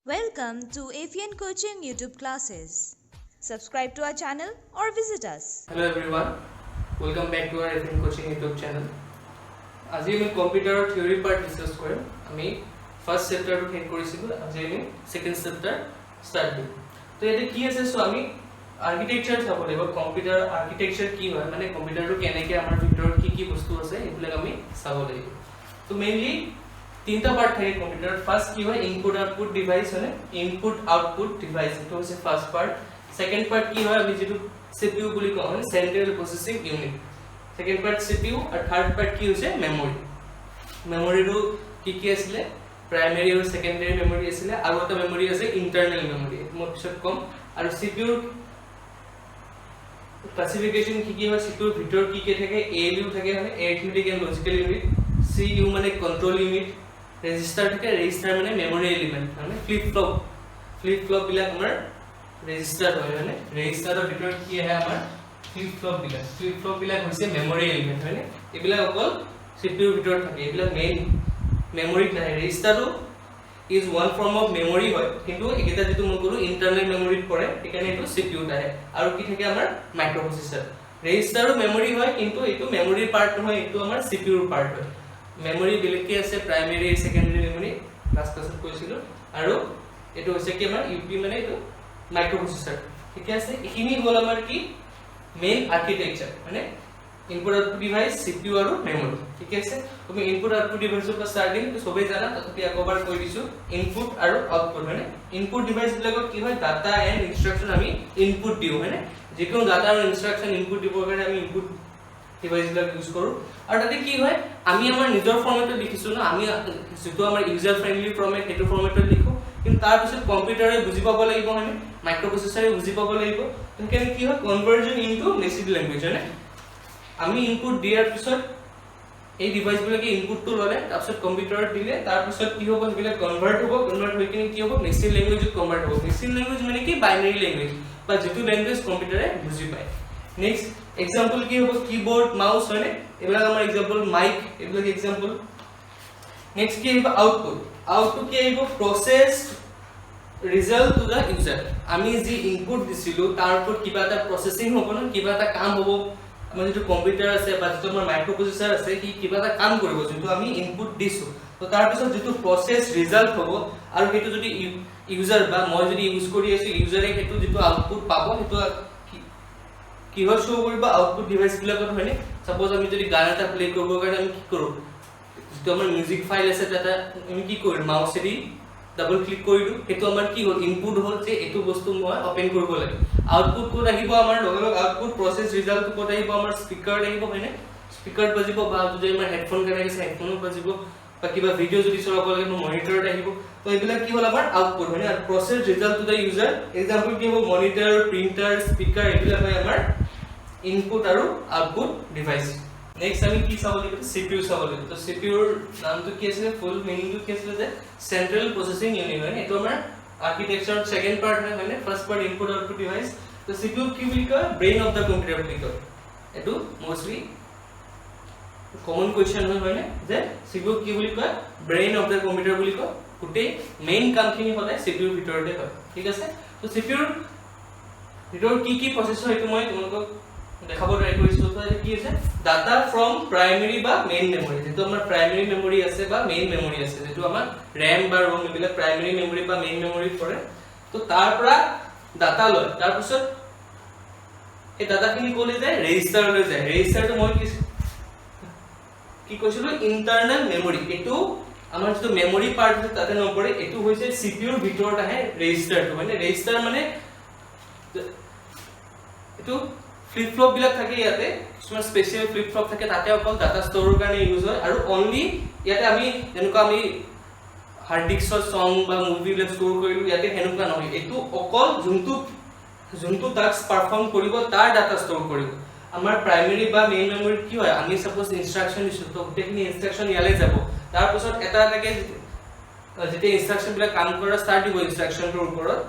Welcome to AFN Coaching YouTube classes. Subscribe to our channel or visit us. Hello everyone, welcome back to our AFN Coaching YouTube channel. আজি আমি কম্পিউটাৰৰ theory part discuss কৰিম। আমি first চেপ্টাৰটো শেষ কৰিছিলো, আজি আমি সেকেন্ড চেপ্টাৰ ষ্টাৰ্ট কৰিম। তো এতে কি আছে সো আমি আৰ্কিটেকচাৰ চাব লাগিব। কম্পিউটাৰ আৰ্কিটেকচাৰ কি হয়, মানে কম্পিউটাৰটো কেনেকৈ আমাৰ ভিতৰত কি বস্তু আছে এইবিলাক আমি চাব লাগিব। তো মেইনলি তিনটা পার্ট থাকে কম্পিউটার। ফার্স্ট কি হয়, ইনপুট আউটপুট ডিভাইস হয়, ইনপুট আউটপুট ডিভাইস, এটা হচ্ছে ফার্স্ট পার্ট। সেকেন্ড পার্ট কি হয়, আমি যেটো সিপিইউ বুলি কওঁ, মানে central processing unit. Second part CPU আর থার্ড পার্ট কি হৈছে মেমৰি। মেমৰিটো কি আছিল, প্ৰাইমাৰী আৰু সেকেন্ডাৰী মেমৰি আছিল, আৰু এটা মেমৰি আছে ইন্টাৰনেল মেমৰি, মই পিছত কম। আৰু সিপিইউ ক্লাসিফিকেশন কি হয়, সিপিইউৰ ভিতৰত কি থাকে, এএলইউ থাকে, মানে arithmetic and logical unit, CU মানে কন্ট্ৰোল ইউনিট, ৰেজিষ্টাৰ থাকে, ৰেজিষ্টাৰ মানে মেমৰি এলিমেন্ট, মানে ফ্লিপ ফ্লপ বিলাক আমাৰ ৰেজিষ্টাৰ হয়, মানে ৰেজিষ্টাৰৰ ভিতৰত কি আহে আমাৰ ফ্লিপ ফ্লপ বিলাক হৈছে মেমৰি এলিমেন্ট, মানে এইবিলাক অকল সিপিইউৰ ভিতৰত থাকে, এইবিলাক মেইন মেমৰিত নাহে। ৰেজিষ্টাৰটো is one form of memory হয়, কিন্তু এইকেইটা যেটো মই ক'লো ইন্টাৰনেল মেমৰিত পৰে, সেইকাৰণে এইটো সিপিইউত আহে। আৰু কি থাকে আমাৰ মাইক্ৰ'প্ৰচেছৰ। ৰেজিষ্টাৰো মেমৰি হয়, কিন্তু এইটো মেমৰিৰ পাৰ্ট নহয়, এইটো আমাৰ সিপিইউৰ পাৰ্ট হয়। মেমৰি বেলেগকে আছে, প্ৰাইমাৰী সেকেন্ডাৰী মেমৰি লাষ্ট ক্লাছত কৈছিলো, আৰু এটো হৈছে কি আমাৰ ইউপি, মানে এটো মাইক্ৰ'প্ৰচেছৰ। ঠিক আছে, এইখিনি হ'ল আমাৰ কি মেইন আৰ্কিটেকচাৰ, মানে ইনপুট আউটপুট ডিভাইস, সিপিইউ আৰু মেমৰি। ঠিক আছে, তুমি ইনপুট আউটপুট ডিভাইসৰ পৰা ষ্টাৰ্টিং তো সবেই জানা, তথাপি আকবাৰ কৈ দিছো। ইনপুট আৰু আউটপুট, মানে ইনপুট ডিভাইস বিলাকত কি হয়, ডাটা এণ্ড ইনষ্ট্ৰাকচন আমি ইনপুট দিও, মানে যিকোনো ডাটা আৰু ইনষ্ট্ৰাকচন ইনপুট দিবৰ কাৰণে আমি ইনপুট ডিভাইস বিলাক ইউজ কৰো। আৰু তাতে কি হয়, আমি আমাৰ নিজৰ ফৰ্মেটত লিখিছো না, আমি যেটো আমাৰ ইউজাৰ ফ্ৰেন্ডলি ফৰ্মেট, সেইটো ফৰ্মেটত লিখো, কিন্তু তাৰ পিছত কম্পিউটাৰে বুজি পাব লাগিব, মানে মাইক্ৰ'প্ৰচেছৰে বুজি পাব লাগিব। সেইকাৰণে কি হয়, কনভাৰ্জন ইনটু নেটিভ ল্যাঙ্গুৱেজ, মানে আমি ইনপুট দিয়াৰ পিছত এই ডিভাইস বিলাকে ইনপুটটো ললে, তাৰপিছত কম্পিউটাৰত দিলে, তাৰপিছত কি হ'ব, সেইবিলাক কনভাৰ্ট হৈ কিনে কি হ'ব, নেটিভ ল্যাঙ্গুৱেজত কনভাৰ্ট হ'ব। নেটিভ ল্যাঙ্গুৱেজ মানে কি, বাইনাৰী ল্যাঙ্গুৱেজ, বা যেটো ল্যাঙ্গুৱেজ কম্পিউটাৰে বুজি পায়। নেক্সট এক্সাম্পল কি হ'ব, কিবোৰ্ড, মাউস, হয়নে, এইবিলাক আমাৰ এক্সাম্পল, মাইক, এইবিলাক এক্সাম্পল। নেক্সট কি আহিব, আউটপুট কি আহিব, process result to the user. আমি যি ইনপুট দিছিলো তাৰ ওপৰত কিবা এটা প্ৰসেসিং হ'ব না, কিবা এটা কাম হ'ব। আমাৰ যেটো কম্পিউটাৰ আছে বা যেটো আমাৰ মাইক্ৰ'প্ৰচেছৰ আছে, কি কিবা এটা কাম কৰিব, যেটো আমি ইনপুট দিছো। তো তাৰ পিছত যেটো প্ৰসেস ৰিজাল্ট হ'ব, আৰু সেইটো যদি ইউজাৰ বা মই যদি ইউজ কৰি আছো, ইউজাৰে সেইটো যেটো আউটপুট পাব, সেইটো কিহৰ শো কৰিব, আউটপুট ডিভাইস বিলাকত, হয়নে। সাপোজ আমি যদি গান এটা প্লে কৰিব কাৰণে আমি কি কৰো, যেটো আমাৰ মিউজিক ফাইল আছে, তাতে আমি কি কৰিম, মাউসেদি ডাবল ক্লিক কৰিলো, সেইটো আমাৰ কি হ'ল, ইনপুট হ'ল, যে এইটো বস্তু মই ওপেন কৰিব লাগে। আউটপুট কোড আহিব আমাৰ লগে লগে, আউটপুট প্ৰসেস ৰিজাল্ট কোড আহিব আমাৰ স্পিকাৰত আহিব, হয়নে, স্পিকাৰত বাজিব, বা যদি আমাৰ হেডফোন কানেক্ট আছে হেডফোনত বাজিব, বা কিবা ভিডিঅ' যদি চলাব লাগে মনিটৰত আহিব। তো এইবিলাক কি হ'ল আমাৰ আউটপুট, হয়নে। আৰু process result to the user, example কি হ'ব, মনিটৰ, প্ৰিন্টাৰ, স্পিকাৰ, এইবিলাক হয় আমাৰ ইনপুট আৰু আউটপুট ডিভাইস। নেক্সট আমি কি চাব লাগিব, সিপিইউ চাব লাগিব। তো সিপিইউৰ নামটো কি আছিল, ফুল মিনিংটো কি আছিল, যে সেন্ট্ৰাল প্ৰসেসিং ইউনিট, হয়। এটো আমাৰ আৰ্কিটেকচাৰৰ সেকেন্ড পাৰ্ট হয়, মানে first part input output device. তো সিপিইউ কি বুলি কয়, ব্ৰেইন অফ দা কম্পিউটাৰ বুলি কয়। এটো মোস্টলি কমন কোৱেশ্চন হয়, হয়নে, যে সিপিইউ কি বুলি কয়, ব্ৰেইন অফ দা কম্পিউটাৰ বুলি কয়। গোটেই মেইন কামখিনি হ'লে সিপিইউৰ ভিতৰতে হয়। ঠিক আছে, তো সিপিইউৰ ভিতৰত কি প্ৰসেস হয়, এইটো মই তোমালোকক দেখাব ট্ৰাই কৰিছো। তো কি আছে, ডাটা ফ্ৰম প্ৰাইমাৰী বা মেইন মেমৰি, যেটো আমাৰ প্ৰাইমাৰী মেমৰি আছে বা মেইন মেমৰি আছে, যেটো আমাৰ ৰেম বা ৰোম, এইবিলাক প্ৰাইমাৰী মেমৰি বা মেইন মেমৰিত পৰে। তো তাৰ পৰা ডাটা লয়, তাৰ পিছত এই ডাটাখিনি ক'লে যায় ৰেজিষ্টাৰলৈ যায়। ৰেজিষ্টাৰটো মই কি কৈছিলো, ইন্টাৰনেল মেমৰি। এইটো আমাৰ যেটো মেমৰি পাৰ্ট আছে তাতে নপৰে, এইটো হৈছে সিপিইউৰ ভিতৰত আহে ৰেজিষ্টাৰটো, মানে ৰেজিষ্টাৰ মানে এইটো ফ্লিপ ফ্লপ বিলাক থাকে, ইয়াতে কিছুমান স্পেচিয়েল ফ্লিপ ফ্লপ থাকে, তাতে অকল ডাটা ষ্টৰৰ কাৰণে ইউজ হয়। আৰু অনলি ইয়াতে আমি যেনেকুৱা আমি হাৰ্ড ডিস্কত সং বা মুভি বিলাক ষ্টৰ কৰিলো, ইয়াতে হেনেকুৱা নহয়। এইটো অকল যোনটো টাস্ক পাৰফৰ্ম কৰিব তাৰ ডাটা ষ্টৰ কৰিব। আমাৰ প্ৰাইমাৰী বা মেইন মেমৰিত কি হয়, আমি সাপোজ ইনষ্ট্ৰাকচন দিছো, তো গোটেইখিনি ইনষ্ট্ৰাকচন ইয়ালৈ যাব। তাৰ পিছত এটা এটাকে যেতিয়া ইনষ্ট্ৰাকচন বিলাক কাম কৰা ষ্টাৰ্ট দিব ইনষ্ট্ৰাকচনটোৰ ওপৰত,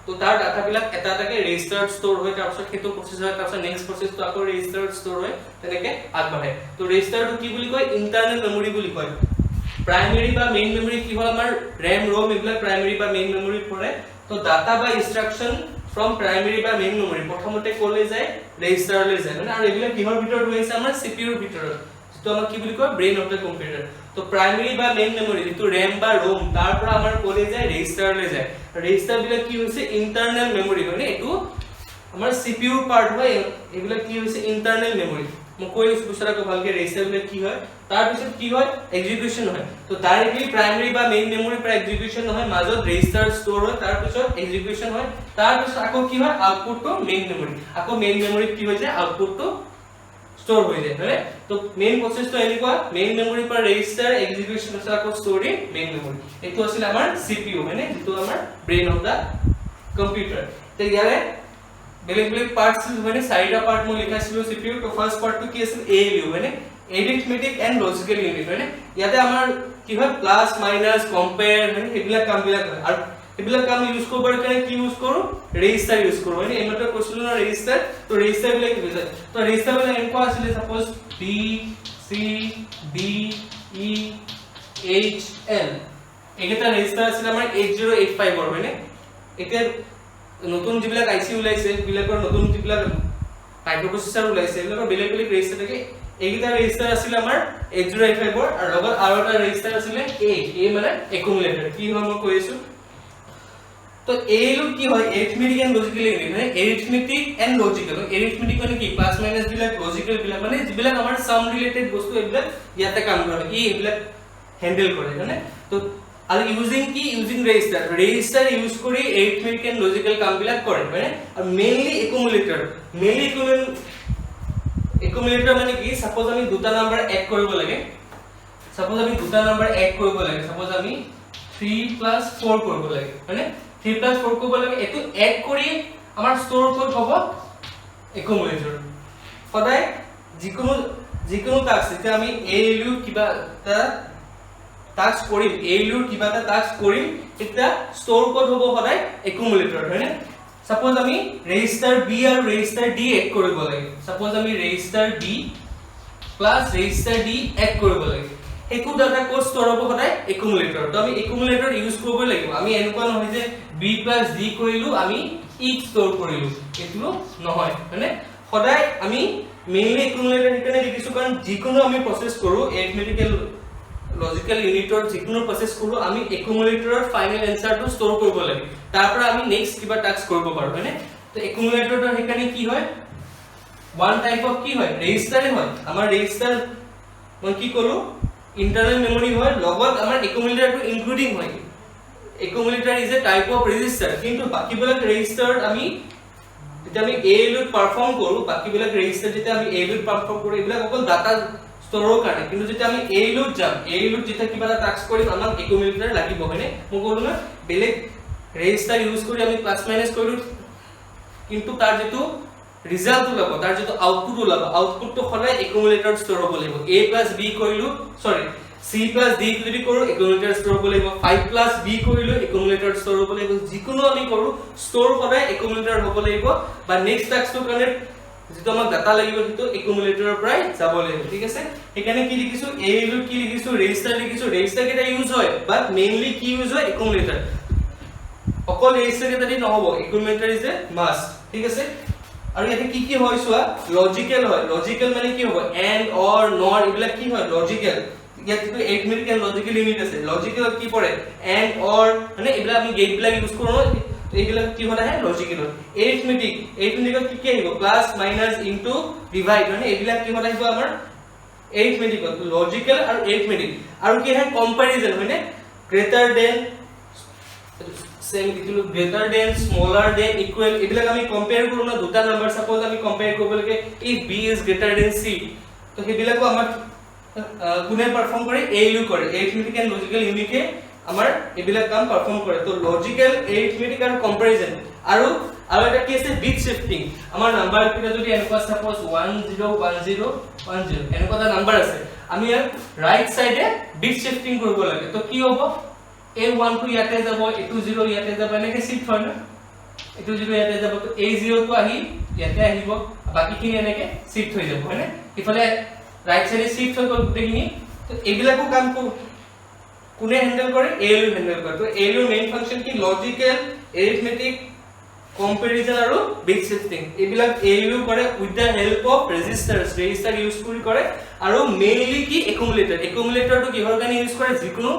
তো তাৰ ডাটা বিলাক এটা এটাকে ৰেজিষ্টাৰত ষ্টৰ হয়, তাৰপিছত সেইটো প্ৰসেস হয়, তাৰপিছত নেক্সট প্ৰসেসটো আকৌ ৰেজিষ্টাৰত ষ্টৰ হয়, তেনেকে আগবাঢ়ে। তো ৰেজিষ্টাৰটো কি বুলি কয়, ইন্টাৰনেল মেমৰি বুলি কয়। প্ৰাইমেৰী বা মেইন মেমৰি কি হয় আমাৰ RAM ROM এইবিলাক প্ৰাইমেৰী বা মেইন মেমৰিত পৰে তো ডাটা বা ইনষ্ট্ৰাকচন ফ্ৰম প্ৰাইমেৰী বা মেইন মেমৰি প্ৰথমতে ক'লে যায় ৰেজিষ্টাৰলৈ যায় মানে আৰু এইবিলাক কিহৰ ভিতৰত হৈছে আমাৰ CPU ৰ ভিতৰত যেটো আমাৰ কি বুলি কয় ব্ৰেইন অফ দা কম্পিউটাৰ তো প্ৰাইমেৰী বা মেইন মেমৰি যেটো RAM বা ROM তাৰ পৰা আমাৰ ক'লে যায় ৰেজিষ্টাৰলৈ যায় ৰেজিষ্টাৰ বিলাক কি হৈছে ইন্টাৰনেল মেমৰি মানে এটো আমাৰ CPU পাৰ্ট হয় এইবিলাক কি হৈছে ইন্টাৰনেল মেমৰি মই কৈ আছো বুজাৰাকো ভালকে ৰেজিষ্টাৰ বিলাক কি হয় তাৰ পিছত কি হয় এক্সিকিউশন হয় তো ডাইৰেক্টলি প্ৰাইমেৰী বা মেইন মেমৰি পৰা এক্সিকিউশন নহয় মাজত ৰেজিষ্টাৰ ষ্ট'ৰ হয় তাৰ পিছত এক্সিকিউশন হয় তাৰ পিছত আকৌ কি হয় আউটপুটটো মেইন মেমৰি আকৌ মেইন মেমৰিত কি হৈ যায় আউটপুটটো ষ্ট'ৰ হৈ যায় হয় তো মেইন প্ৰসেছটো এনেকুৱা মেইন মেমৰি পৰা ৰেজিষ্টাৰ এক্সিকিউশন আছে আকৌ ষ্ট'ৰি মেইন মেমৰি এটো আছিল আমাৰ CPU মানে যেটো আমাৰ ব্ৰেইন অফ দা কম্পিউটাৰ তে ইয়াৰে বেলেগ বেলেগ পাৰ্টস মানে চাৰিটা পাৰ্ট মই লিখাইছিলো CPU তো ফাৰ্স্ট পাৰ্টটো কি আছিল ALU মানে এৰিথমেটিক এন্ড লজিকেল ইউনিট মানে ইয়াতে আমাৰ কি হয় প্লাস মাইনাস কম্পেয়াৰ মানে এইবিলাক কামবিলাক হয় আৰু এইবিলাক কাম ইউজ কৰিবৰ কাৰণে কি ইউজ কৰো ৰেজিষ্টাৰ ইউজ কৰো মানে এইমাত্ৰ কৈছিলো না ৰেজিষ্টাৰ তো ৰেজিষ্টাৰ বিলাক কি হয় তো ৰেজিষ্টাৰ বিলাক এনেকুৱা আছিল suppose B C D E H L এইকেইটা ৰেজিষ্টাৰ আছিল আমাৰ 8085 ৰ মানে এতিয়া নতুন যিবিলাক আইসি ওলাইছে বিলাকৰ নতুন যিবিলাক মাইক্ৰোপ্ৰসেসৰ ওলাইছে এইবিলাকৰ বেলেগ বেলেগ ৰেজিষ্টাৰ থাকে এইকেইটা ৰেজিষ্টাৰ আছিল আমাৰ 8085 ৰ আৰু লগত আৰু এটা ৰেজিষ্টাৰ আছিল A মানে একুমুলেটৰ কি হয় মই কৈ আছো তো ALU কি হয় এৰিথমেটিক এন্ড লজিকেল ইউনিট মানে এৰিথমেটিক এন্ড লজিকেল এৰিথমেটিক মানে কি প্লাস মাইনাস বিলাক লজিকেল বিলাক মানে যিবিলাক আমাৰ সাম ৰিলেটেড বস্তু এইবিলাক ইয়াতে কাম কৰে এইবিলাক হ্যান্ডেল কৰে মানে তো আৰু ইউজিং ৰেজিষ্টাৰ ইউজ কৰি এৰিথমেটিক এন্ড লজিকেল কামবিলাক কৰে মানে আৰু মেইনলি একুমুলেটৰ একুমুলেটৰ মানে কি সাপোজ আমি দুটা নাম্বাৰ এড কৰিব লাগে সাপোজ আমি 3 + 4 কৰিব লাগে মানে 3 + 4 কৰিব লাগে এটো এড কৰি আমাৰ ষ্ট'ৰ ক'ত হ'ব একুমুলেটৰ সদায় যিকোনো টাস্ক যেতিয়া আমি ALU কিবা এটা টাস্ক কৰিম ALU কিবা এটা টাস্ক কৰিম এটা ষ্ট'ৰ ক'ত হ'ব সদায় একুমুলেটৰ হয়নে সাপোজ আমি ৰেজিষ্টাৰ B আৰু ৰেজিষ্টাৰ D এড কৰিব লাগে সাপোজ আমি register B plus register D add কৰিব লাগে একো ডাটা ক'ত ষ্ট'ৰ হ'ব সদায় একুমুলেটৰ তো আমি একুমুলেটৰ ইউজ কৰিব লাগিব আমি এনেকুৱা নহয় যে B প্লাস D কৰিলো আমি E ষ্ট'ৰ কৰিলো এটো নহয় মানে সদায় আমি মেইনলি একুমুলেটৰ এখানে লিখিছো কাৰণ যিকোনো আমি প্ৰসেস কৰো এৰিথমেটিকেল লজিকেল ইউনিটৰ যিকোনো প্ৰসেস কৰো আমি একুমুলেটৰৰ ফাইনাল এনসাৰটো ষ্ট'ৰ কৰিব লাগে তাৰ পৰা আমি নেক্সট কিবা টাস্ক কৰিব পাৰো হয়নে তো একুমুলেটৰৰ এখানে কি হয় ওয়ান টাইপ অফ কি হয় ৰেজিষ্টাৰে হয় আমাৰ ৰেজিষ্টাৰ মই কি কৰো ইন্টাৰনেল মেমৰি হয় লগত আমাৰ একুমুলেটৰটো ইনক্লুডিং হয় accumulator is a type of register কিন্তু বাকিবিলাক ৰেজিষ্টাৰ আমি যেতিয়া আমি ALU পাৰফৰ্ম কৰো বাকিবিলাক ৰেজিষ্টাৰ যেতিয়া আমি ALU পাৰফৰ্ম কৰো এইবিলাক অকল ডাটা ষ্ট'ৰৰ কাৰণে কিন্তু যেতিয়া আমি ALU যাম ALU যেতিয়া কিবা এটা টাস্ক কৰিম আমাক একুমুলেটৰ লাগিব হয়নে মই ক'লো না বেলেগ ৰেজিষ্টাৰ ইউজ কৰি আমি প্লাস মাইনাস কৰিলো কিন্তু তাৰ যেটো ৰিজাল্ট ওলাব তাৰ যেটো আউটপুট ওলাব আউটপুটটো সদায় একুমুলেটৰ ষ্ট'ৰ হ'ব লাগিব A + B কৰিলো সৰি C + D যদি কৰো একুমুলেটৰ ষ্ট'ৰ হ'ব লাগিব 5 + B কৰিলো একুমুলেটৰ ষ্ট'ৰ হ'ব লাগিব যিকোনো আমি কৰো ষ্ট'ৰ সদায় একুমুলেটৰ হ'ব লাগিব বা নেক্সট টাস্কটো কাৰণে যেটো আমাক ডাটা লাগিব কিন্তু একুমুলেটৰৰ পৰাই যাব লাগিব ঠিক আছে এখানে কি লিখিছো ALU কি লিখিছো ৰেজিষ্টাৰ লিখিছো ৰেজিষ্টাৰ কেটা ইউজ হয় বাট মেইনলি কি ইউজ হয় একুমুলেটৰ অকল ৰেজিষ্টাৰ কেটা দি নহব একুমুলেটৰ ইজ এ মাস্ট ঠিক আছে আৰু ইয়াতে কি হয় সোৱা লজিকেল হয় লজিকেল মানে কি হ'ব এন্ড অৰ নট এইবিলাক কি হয় লজিকেল ইয়াতে তো এৰিথমেটিক এন্ড লজিকেল ইউনিট আছে লজিকেল কি পৰে এন্ড অৰ মানে এইবিলাক আমি গেট বিলাক ইউজ কৰো এইবিলাক কি হয় আহে লজিকেল এৰিথমেটিক কি আহিব প্লাস মাইনাস ইনটু ডিভাইড মানে এইবিলাক কি হয় আহিব আমাৰ এৰিথমেটিক লজিকেল আৰু এৰিথমেটিক আৰু কি হয় কম্পাৰিজন হয়নে greater than same equal greater than smaller than equal এইবিলাক আমি কম্পেয়াৰ কৰো না দুটা নাম্বাৰ সাপোজ আমি কম্পেয়াৰ কৰিব লাগে if B is greater than C তো হেবিলাকো আমাৰ কোনে পাৰফৰ্ম কৰে ALU কৰে এৰিথমেটিক এন্ড লজিকেল ইউনিটে আমাৰ এইবিলাক কাম পাৰফৰ্ম কৰে তো লজিকেল এৰিথমেটিক আৰু কম্পাৰিজন আৰু এটা কি আছে বিট শিফটিং আমাৰ নাম্বাৰ কিটা যদি এনেকুৱা সাপোজ 101010 এনেকুৱা এটা নাম্বাৰ আছে আমি ৰাইট সাইডে বিট শিফটিং কৰিব লাগে তো কি হ'ব A1 to ইয়াতে যাব A20 ইয়াতে যাব এনেকে শিফট হয় না A20 ইয়াতে যাব তো A0 তো আহি ইয়াতে আহিব বাকিখিনি এনেকে শিফট হৈ যাব হয়নে ইফালে ৰাইট সাইডে শিফট হৈ গ'ল গোটেইখিনি তো এইবিলাকো কাম কোনে হ্যান্ডেল কৰে ALU হ্যান্ডেল কৰে তো ALU মেইন ফাংশন কি লজিক্যাল এৰিথমেটিক কম্পেৰিজন আৰু বিট শিফটিং এইবিলাক ALU কৰে with the help of register use কৰি কৰে আৰু মেইনলি কি একুমুলেটৰটো কিহৰ কাৰণে ইউজ কৰে যিকোনো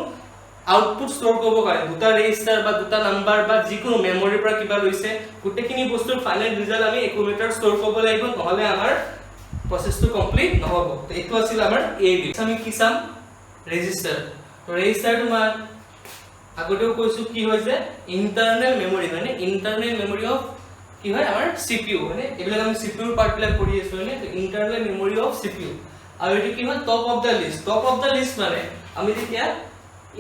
আউটপুট স্টোৰ কৰিব পাৰে দুটা ৰেজিষ্টাৰ বা দুটা নাম্বাৰ বা যিকোনো মেমৰিৰ পৰা কিবা লৈছে গোটেইখিনি বস্তুৰ ফাইনেল ৰিজাল্ট আমি একুমুলেটৰ স্টোৰ কৰিব লাগিব নহলে আমাৰ প্ৰসেসটো কমপ্লিট নহব তো এইটো আছিল আমাৰ ALU আমি কি চাম ৰেজিষ্টাৰ তো ৰেজিষ্টাৰটো মই আগতেও কৈছো কি হৈছে ইন্টাৰনেল মেমৰি মানে ইন্টাৰনেল মেমৰি অফ কি হয় আমাৰ CPU মানে এইবিলাক আমি CPU ৰ পাৰ্ট বিলাক কৰি আছো মানে তো ইন্টাৰনেল মেমৰি অফ CPU আৰু এটো কি হয় টপ অফ দা লিষ্ট মানে আমি যেতিয়া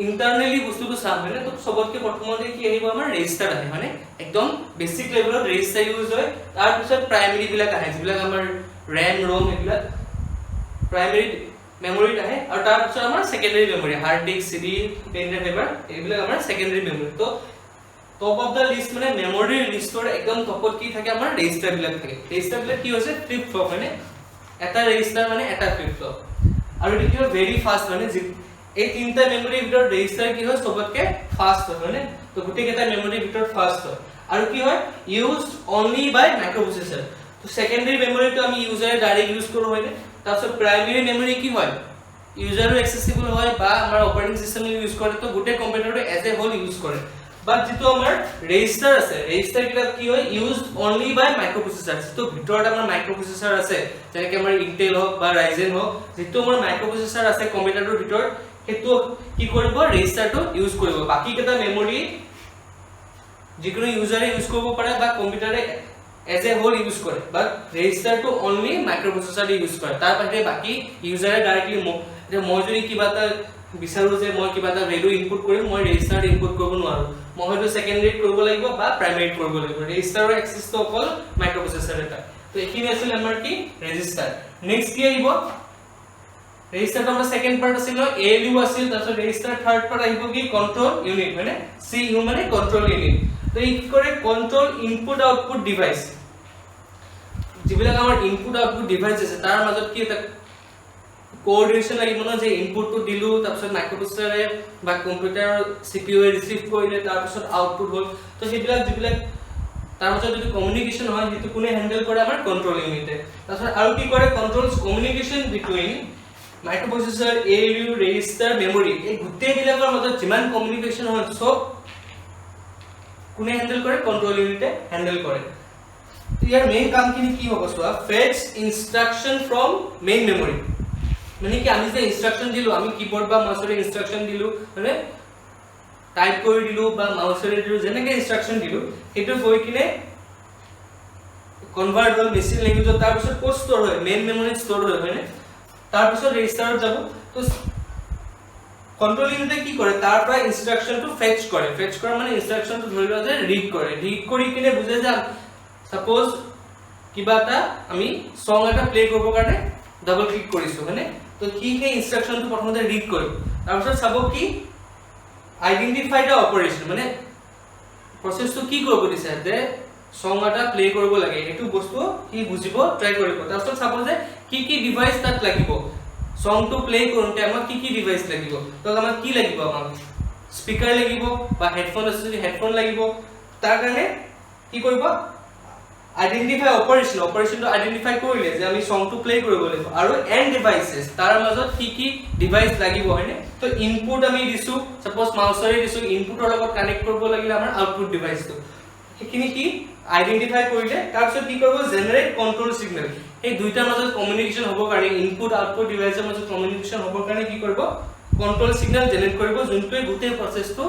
ইন্টাৰনেলি বস্তুটো চাম মানে তো সবতকে প্ৰথমতে কি আহিব আমাৰ ৰেজিষ্টাৰ আহে মানে একদম বেসিক লেভেলত ৰেজিষ্টাৰ ইউজ হয় তাৰ পিছত প্ৰাইমাৰী বিলাক আহে যিবিলাক আমাৰ RAM ROM এইবিলাক প্ৰাইমাৰী মেমৰি আহে আৰু তাৰ পিছত আমাৰ secondary memory hard disk CD pen drive এইবিলাক আমাৰ সেকেন্ডাৰী মেমৰি তো টপ অফ দা লিষ্ট মানে মেমৰি লিষ্টৰ একদম টপত কি থাকে আমাৰ ৰেজিষ্টাৰ বিলাক থাকে ৰেজিষ্টাৰ বিলাক কি হৈছে ফ্লিপ ফ্লপ মানে এটা ৰেজিষ্টাৰ মানে এটা ফ্লিপ ফ্লপ আৰু এটো কি হয় ভেৰি ফাস্ট মানে এই তিনটা মেমৰিৰ ভিতৰত ৰেজিষ্টাৰ কি হয় সবতকে ফাস্ট হয় মানে তো গুটেকেটা মেমৰিৰ ভিতৰত ফাস্ট হয় আৰু কি হয় ইউজড অনলি বাই মাইক্ৰোপ্ৰসেসৰ তো সেকেন্ডাৰী মেমৰিটো আমি ইউজাৰে ডাইৰেক্ট ইউজ কৰো হয়নে তাৰপিছত প্ৰাইমাৰী মেমৰি কি হয় ইউজাৰো এক্সেসিবল হয় বা আমাৰ অপাৰেটিং সিস্টেম ইউজ কৰে তো গুটে কম্পিউটাৰটো এজ এ হোল ইউজ কৰে বাট যেটো আমাৰ ৰেজিষ্টাৰ আছে ৰেজিষ্টাৰ কিটা কি হয় ইউজড অনলি বাই মাইক্ৰোপ্ৰসেসৰ তো ভিতৰত আমাৰ মাইক্ৰোপ্ৰসেসৰ আছে যেনেকৈ আমাৰ ইন্টেল হক বা ৰাইজেন হক যেটো আমাৰ মাইক্ৰোপ্ৰসেসৰ আছে কম্পিউটাৰটোৰ ভিতৰত হেতু কি কৰিব ৰেজিষ্টাৰটো ইউজ কৰিব বাকি কেটা মেমৰি যিকোনো ইউজাৰে ইউজ কৰিব পাৰে বা কম্পিউটাৰে এজ এ হোল ইউজ কৰে বাট ৰেজিষ্টাৰটো অনলি মাইক্ৰোপ্ৰসেসৰ ইউজ কৰে তাৰ বাহিৰে বাকি ইউজাৰে ডাইৰেক্টলি মই যদি কিবা এটা বিচাৰো যে মই কিবা এটা ভ্যালু ইনপুট কৰিম মই ৰেজিষ্টাৰত ইনপুট কৰিব নোৱাৰো মই হয়তো সেকেন্ডাৰীত কৰিব লাগিব বা প্ৰাইমাৰীত কৰিব লাগিব ৰেজিষ্টাৰৰ এক্সেসটো অকল মাইক্ৰোপ্ৰসেসৰ এটা তো এইখিনি আছিল আমাৰ কি ৰেজিষ্টাৰ নেক্সট কি আহিব ৰেজিষ্টাৰটো আমাৰ সেকেন্ড পাৰ্ট আছিল ALU আছিল তাৰপিছত ৰেজিষ্টাৰ থাৰ্ড পাৰ্ট আহিব কি কন্ট্ৰোল ইউনিট মানে CU মানে কন্ট্ৰোল ইউনিট তো এই কি কৰে কন্ট্ৰোল ইনপুট আউটপুট ডিভাইস যিবিলাক আমাৰ ইনপুট আউটপুট ডিভাইস আছে তাৰ মাজত কি এটা কোঅৰ্ডিনেশন লাগিব ন যে ইনপুটটো দিলু তাৰপিছত মাইক্ৰোপ্ৰসেসৰে বা কম্পিউটাৰৰ CPU এ ৰিসিভ কৰিলে তাৰপিছত আউটপুট হ'ল তো সেইবিলাক যিবিলাক তাৰ মাজত যদি কমিউনিকেশন হয় সেইটো কোনে হ্যান্ডেল কৰে আমাৰ কন্ট্ৰোল ইউনিটে তাৰপিছত আৰু কি কৰে controls communication between microprocessor ALU register memory এই গুটেই বিলাকৰ মাজত যিমান কমিউনিকেশন হয় সব কোনে হ্যান্ডেল কৰে কন্ট্ৰোল ইউনিটে হ্যান্ডেল কৰে ইয়াৰ মেইন কামখিনি কি হ'ব সোৱা face instruction from main memory মানে কি আমি যে ইনস্ট্ৰাকশন দিলু আমি কিবোৰ্ড বা মাউসৰে ইনস্ট্ৰাকশন দিলু মানে টাইপ কৰি দিলু বা মাউসৰে দিলু যেনেকে ইনস্ট্ৰাকশন দিলু হেতু গৈ কিনে কনভাৰ্ট হ'ল মেচিন ল্যাঙ্গুৱেজত তাৰ পিছত ক'ত ষ্টৰ হয় মেইন মেমৰিত ষ্টৰ হয় হয়নে তাৰ পিছত ৰেজিষ্টাৰত যাব তো কন্ট্ৰোল ইউনিটে কি কৰে তাৰ পৰা ইনস্ট্ৰাকশনটো ফেচ কৰে মানে ইনস্ট্ৰাকশনটো ধৰি লোৱা যে ৰিড কৰি কিনে বুজে যে সাপোজ কিবা এটা আমি সং এটা প্লে কৰিব কাৰণে ডাবল ক্লিক কৰিছো মানে তো কি কে ইনস্ট্ৰাকশনটো প্ৰথমতে ৰিড কৰিব তাৰ পিছত চাব কি আইডেন্টিফাই দা অপাৰেশন মানে প্ৰসেসটো কি কৰিব দিছে যে সং এটা প্লে কৰিব লাগে এটো বস্তু কি বুজিব ট্ৰাই কৰিব তাৰ পিছত চাব যে কি ডিভাইস তাত লাগিব সংটো প্লে কৰোতে আমাক কি ডিভাইস লাগিব তো আমাক কি লাগিব আমাক স্পিকাৰ লাগিব বা হেডফোন আছে যদি হেডফোন লাগিব তাৰ কাৰণে কি কৰিব আইডেন্টিফাই অপাৰেশনটো আইডেন্টিফাই কৰিলে যে আমি সংটো প্লে কৰিব লাগিব আৰু এন্ড ডিভাইসেস তাৰ মাজত কি ডিভাইস লাগিব হয়নে তো ইনপুট আমি দিছো সাপোজ মাউসৰে দিছো ইনপুটৰ লগত কানেক্ট কৰিব লাগিলে আমাৰ আউটপুট ডিভাইসটো সেইখিনি কি আইডেন্টিফাই কৰিলে তাৰ পিছত কি কৰিব জেনাৰেট কন্ট্ৰোল সিগন্যাল এই দুইটাৰ মাজত কমিউনিকেশন হ'ব কাৰণে ইনপুট আউটপুট ডিভাইসৰ মাজত কমিউনিকেশন হ'ব কাৰণে কি কৰিব কন্ট্ৰোল সিগন্যাল জেনাৰেট কৰিব যোনটোৱে গোটেই প্ৰসেসটো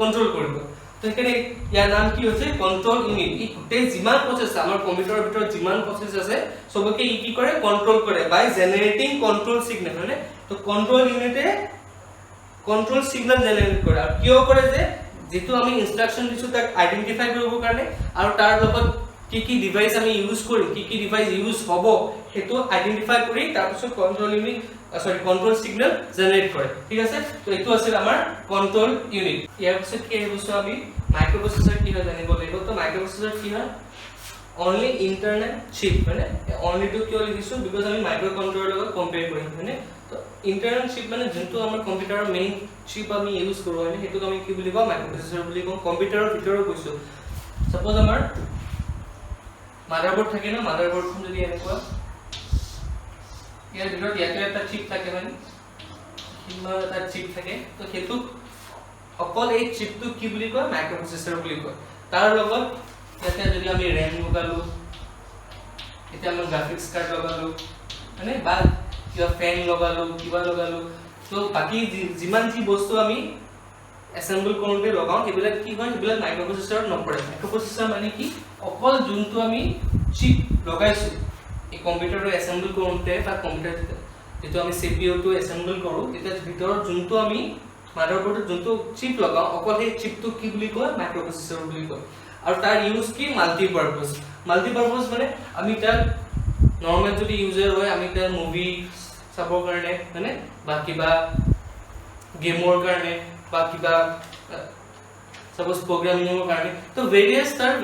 কন্ট্ৰোল কৰিব তো এখানে ইয়াৰ নাম কি হৈছে কন্ট্ৰোল ইউনিট ই গোটেই যিমান প্ৰসেস আমাৰ কম্পিউটাৰৰ ভিতৰত যিমান প্ৰসেস আছে সবকে ই কি কৰে কন্ট্ৰোল কৰে বাই জেনাৰেটিং কন্ট্ৰোল সিগন্যাল হয়নে তো কন্ট্ৰোল ইউনিটে কন্ট্ৰোল সিগন্যাল জেনাৰেট কৰে আৰু কিয় কৰে যে যেটো আমি ইনস্ট্ৰাকশন দিছো তাক আইডেন্টিফাই কৰিব কাৰণে আৰু তাৰ লগত কি ডিভাইস আমি ইউজ কৰিম কি ডিভাইস ইউজ হ'ব হেতু আইডেন্টিফাই কৰি তাৰ পিছত control unit control signal generate কৰে ঠিক আছে তো এটো আছিল আমাৰ কন্ট্ৰোল ইউনিট ইয়াৰ পিছত কি আহিবছো আমি মাইক্ৰোপ্ৰসেসৰ কি হয় জানিব লাগিব তো মাইক্ৰোপ্ৰসেসৰ কি হয় only internal chip মানে only to কিয় লিখিছো because আমি মাইক্ৰো কন্ট্ৰোলাৰৰ লগত কম্পেয়াৰ কৰিম মানে তো ইন্টাৰনেল চিপ মানে যোনটো আমাৰ কম্পিউটাৰৰ মেইন চিপ আমি ইউজ কৰো হয় হেতুক আমি কি বুলি কওঁ মাইক্ৰোপ্ৰচেছৰ বুলি কওঁ কম্পিউটাৰৰ ভিতৰত কৈছো সাপোজ আমাৰ মাদাৰবোৰ্ড থাকে না মাদাৰবোৰ্ডখন যদি এনেকুৱা ইয়াৰ ভিতৰত ইয়াতে এটা চিপ থাকে মানে কিমান এটা চিপ থাকে তো হেতুক অকল এই চিপটো কি বুলি কয় মাইক্ৰোপ্ৰচেছৰ বুলি কয় তাৰ লগত ইয়াতে যদি আমি RAM লগালো এটা আমি গ্ৰাফিক্স কাৰ্ড লগালো মানে বা কিবা ফেন লগালো কিবা লগালো তো বাকি যিমান যি বস্তু আমি এসেম্বল কৰোতে লগাও এবিলাক কি হয় এবিলাক মাইক্ৰোপ্ৰচেছৰত নপৰে মাইক্ৰোপ্ৰচেছৰ মানে কি অকল যোনটো আমি চিপ লগাইছো এই কম্পিউটাৰটো এসেম্বল কৰোতে বা কম্পিউটাৰ যেটো আমি CPU টো এসেম্বল কৰো এটা ভিতৰত যোনটো আমি মাদাৰবোৰ্ডত যোনটো চিপ লগাও অকল সেই চিপটো কি বুলি কয় মাইক্ৰোপ্ৰচেছৰ বুলি কয় আৰু তাৰ ইউজ কি মাল্টিপাৰপাস মানে আমি তাৰ নৰমাল যদি ইউজাৰ হয় আমি তাৰ মুভি চাবৰ কাৰণে মানে বা কিবা গেমৰ কাৰণে বা কিবা সাপোজ প্ৰগ্ৰামিংৰ কাৰণে তো ভেৰিয়াস তাৰ